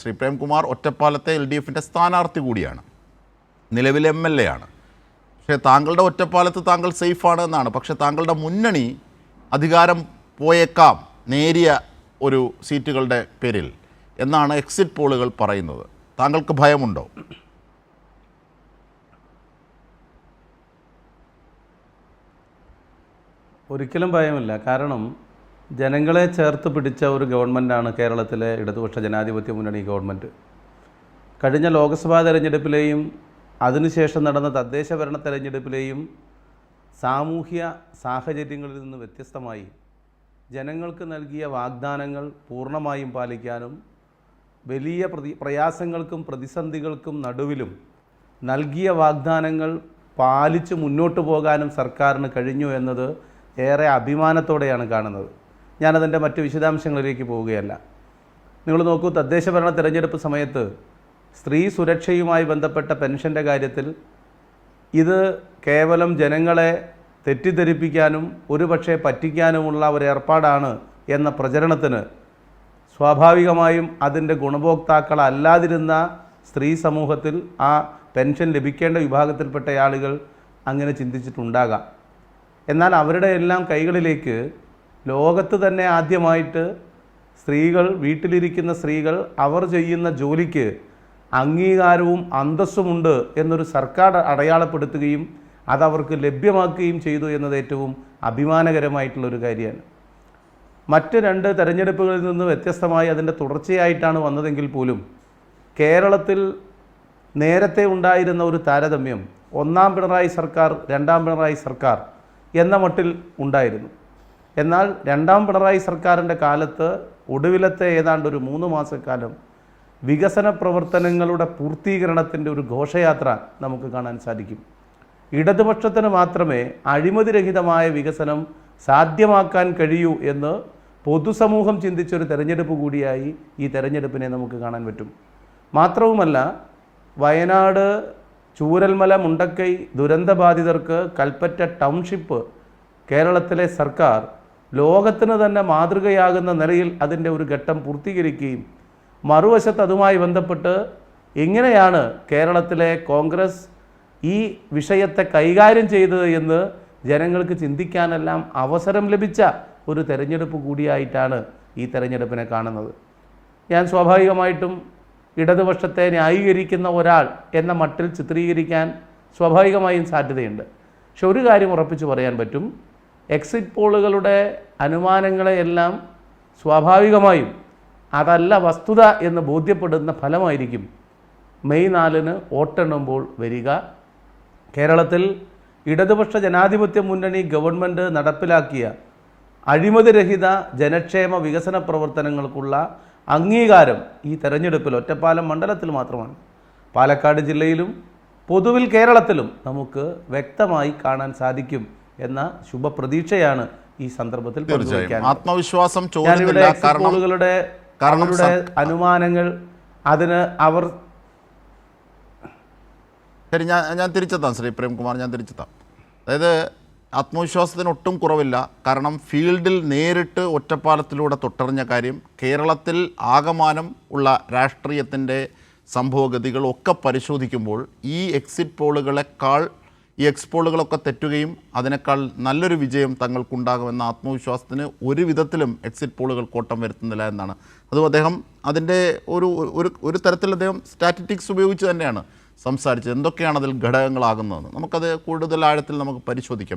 ശ്രീ പ്രേംകുമാർ ഒറ്റപ്പാലത്തെ LDFിൻ്റെ സ്ഥാനാർത്ഥി കൂടിയാണ്, നിലവിലെ MLA ആണ്. പക്ഷേ താങ്കളുടെ ഒറ്റപ്പാലത്ത് താങ്കൾ സേഫാണ് എന്നാണ്. പക്ഷേ താങ്കളുടെ മുന്നണി അധികാരം പോയേക്കാം നേരിയ ഒരു സീറ്റുകളുടെ പേരിൽ എന്നാണ് എക്സിറ്റ് പോളുകൾ പറയുന്നത്. താങ്കൾക്ക് ഭയമുണ്ടോ? ഒരിക്കലും ഭയമില്ല. കാരണം ജനങ്ങളെ ചേർത്ത് പിടിച്ച ഒരു ഗവൺമെൻറ്റാണ് കേരളത്തിലെ ഇടതുപക്ഷ ജനാധിപത്യ മുന്നണി ഗവൺമെൻറ്. കഴിഞ്ഞ ലോക്സഭാ തെരഞ്ഞെടുപ്പിലെയും അതിനുശേഷം നടന്ന തദ്ദേശ ഭരണ തെരഞ്ഞെടുപ്പിലെയും സാമൂഹ്യ സാഹചര്യങ്ങളിൽ നിന്ന് വ്യത്യസ്തമായി ജനങ്ങൾക്ക് നൽകിയ വാഗ്ദാനങ്ങൾ പൂർണ്ണമായും പാലിക്കാനും വലിയ പ്രയാസങ്ങൾക്കും പ്രതിസന്ധികൾക്കും നടുവിലും നൽകിയ വാഗ്ദാനങ്ങൾ പാലിച്ച് മുന്നോട്ട് പോകാനും സർക്കാരിന് കഴിഞ്ഞു എന്നത് ഏറെ അഭിമാനത്തോടെയാണ് കാണുന്നത്. ഞാനതിൻ്റെ മറ്റ് വിശദാംശങ്ങളിലേക്ക് പോവുകയല്ല. നിങ്ങൾ നോക്കൂ, തദ്ദേശ ഭരണ തിരഞ്ഞെടുപ്പ് സമയത്ത് സ്ത്രീ സുരക്ഷയുമായി ബന്ധപ്പെട്ട പെൻഷൻ്റെ കാര്യത്തിൽ ഇത് കേവലം ജനങ്ങളെ തെറ്റിദ്ധരിപ്പിക്കാനും ഒരുപക്ഷെ പറ്റിക്കാനുമുള്ള ഒരു ഏർപ്പാടാണ് എന്ന പ്രചരണത്തിന് സ്വാഭാവികമായും അതിൻ്റെ ഗുണഭോക്താക്കളല്ലാതിരുന്ന സ്ത്രീ സമൂഹത്തിൽ ആ പെൻഷൻ ലഭിക്കേണ്ട വിഭാഗത്തിൽപ്പെട്ട ആളുകൾ അങ്ങനെ ചിന്തിച്ചിട്ടുണ്ടാകാം. എന്നാൽ അവരുടെ എല്ലാം കൈകളിലേക്ക് ലോകത്ത് തന്നെ ആദ്യമായിട്ട് സ്ത്രീകൾ, വീട്ടിലിരിക്കുന്ന സ്ത്രീകൾ അവർ ചെയ്യുന്ന ജോലിക്ക് അംഗീകാരവും അന്തസ്സുമുണ്ട് എന്നൊരു സർക്കാർ അടയാളപ്പെടുത്തുകയും അതവർക്ക് ലഭ്യമാക്കുകയും ചെയ്തു എന്നത് ഏറ്റവും അഭിമാനകരമായിട്ടുള്ളൊരു കാര്യമാണ്. മറ്റ് രണ്ട് തെരഞ്ഞെടുപ്പുകളിൽ നിന്ന് വ്യത്യസ്തമായി അതിൻ്റെ തുടർച്ചയായിട്ടാണ് വന്നതെങ്കിൽ പോലും കേരളത്തിൽ നേരത്തെ ഉണ്ടായിരുന്ന ഒരു താരതമ്യം ഒന്നാം പിണറായി സർക്കാർ, രണ്ടാം പിണറായി സർക്കാർ എന്ന മട്ടിൽ ഉണ്ടായിരുന്നു. എന്നാൽ രണ്ടാം പിണറായി സർക്കാരിൻ്റെ കാലത്ത് ഒടുവിലത്തെ ഏതാണ്ട് ഒരു 3 മാസക്കാലം വികസന പ്രവർത്തനങ്ങളുടെ പൂർത്തീകരണത്തിൻ്റെ ഒരു ഘോഷയാത്ര നമുക്ക് കാണാൻ സാധിക്കും. ഇടതുപക്ഷത്തിന് മാത്രമേ അഴിമതിരഹിതമായ വികസനം സാധ്യമാക്കാൻ കഴിയൂ എന്ന് പൊതുസമൂഹം ചിന്തിച്ചൊരു തെരഞ്ഞെടുപ്പ് കൂടിയായി ഈ തെരഞ്ഞെടുപ്പിനെ നമുക്ക് കാണാൻ പറ്റും. മാത്രവുമല്ല, വയനാട് ചൂരൽമല മുണ്ടക്കൈ ദുരന്തബാധിതർക്ക് കൽപ്പറ്റ ടൗൺഷിപ്പ് കേരളത്തിലെ സർക്കാർ ലോകത്തിന് തന്നെ മാതൃകയാകുന്ന നിലയിൽ അതിൻ്റെ ഒരു ഘട്ടം പൂർത്തീകരിക്കുകയും മറുവശത്ത് അതുമായി ബന്ധപ്പെട്ട് എങ്ങനെയാണ് കേരളത്തിലെ കോൺഗ്രസ് ഈ വിഷയത്തെ കൈകാര്യം ചെയ്തത് എന്ന് ജനങ്ങൾക്ക് ചിന്തിക്കാനെല്ലാം അവസരം ലഭിച്ച ഒരു തെരഞ്ഞെടുപ്പ് കൂടിയായിട്ടാണ് ഈ തെരഞ്ഞെടുപ്പിനെ കാണുന്നത്. ഞാൻ സ്വാഭാവികമായിട്ടും ഇടതുപക്ഷത്തെ ന്യായീകരിക്കുന്ന ഒരാൾ എന്ന മട്ടിൽ ചിത്രീകരിക്കാൻ സ്വാഭാവികമായും സാധ്യതയുണ്ട്. പക്ഷെ ഒരു കാര്യം ഉറപ്പിച്ച് പറയാൻ പറ്റും, എക്സിറ്റ് പോളുകളുടെ അനുമാനങ്ങളെയെല്ലാം സ്വാഭാവികമായും അതല്ല വസ്തുത എന്ന് ബോധ്യപ്പെടുന്ന ഫലമായിരിക്കും മെയ് 4 വോട്ടെണ്ണുമ്പോൾ വരിക. കേരളത്തിൽ ഇടതുപക്ഷ ജനാധിപത്യ മുന്നണി ഗവൺമെൻറ് നടപ്പിലാക്കിയ അഴിമതിരഹിത ജനക്ഷേമ വികസന പ്രവർത്തനങ്ങൾക്കുള്ള അംഗീകാരം ഈ തെരഞ്ഞെടുപ്പിൽ ഒറ്റപ്പാലം മണ്ഡലത്തിൽ മാത്രമാണ്. പാലക്കാട് ജില്ലയിലും പൊതുവിൽ കേരളത്തിലും നമുക്ക് വ്യക്തമായി കാണാൻ സാധിക്കും എന്ന ശുഭപ്രതീക്ഷയാണ് ഈ സന്ദർഭത്തിൽ ആത്മവിശ്വാസം പോളുകളുടെ അനുമാനങ്ങൾ അതിന് അവർ ശരി. ഞാൻ തിരിച്ചെത്താം ശ്രീ പ്രേംകുമാർ, ഞാൻ തിരിച്ചെത്താം. അതായത് ആത്മവിശ്വാസത്തിന് ഒട്ടും കുറവില്ല. കാരണം ഫീൽഡിൽ നേരിട്ട് ഒറ്റപ്പാലത്തിലൂടെ തൊട്ടറിഞ്ഞ കാര്യം, കേരളത്തിൽ ആകമാനം ഉള്ള രാഷ്ട്രീയത്തിൻ്റെ സംഭവഗതികളൊക്കെ പരിശോധിക്കുമ്പോൾ ഈ എക്സിറ്റ് പോളുകളെക്കാൾ ഈ പോളുകളൊക്കെ തെറ്റുകയും അതിനേക്കാൾ നല്ലൊരു വിജയം തങ്ങൾക്കുണ്ടാകുമെന്ന ആത്മവിശ്വാസത്തിന് ഒരു വിധത്തിലും എക്സിറ്റ് പോളുകൾ കോട്ടം വരുത്തുന്നില്ല എന്നാണ്. അതും അദ്ദേഹം അതിൻ്റെ ഒരു തരത്തിൽ അദ്ദേഹം സ്റ്റാറ്റിസ്റ്റിക്സ് ഉപയോഗിച്ച് തന്നെയാണ് സംസാരിച്ചത്. എന്തൊക്കെയാണ് അതിൽ ഘടകങ്ങളാകുന്നതെന്ന് നമുക്കത് കൂടുതൽ ആഴത്തിൽ നമുക്ക് പരിശോധിക്കാം.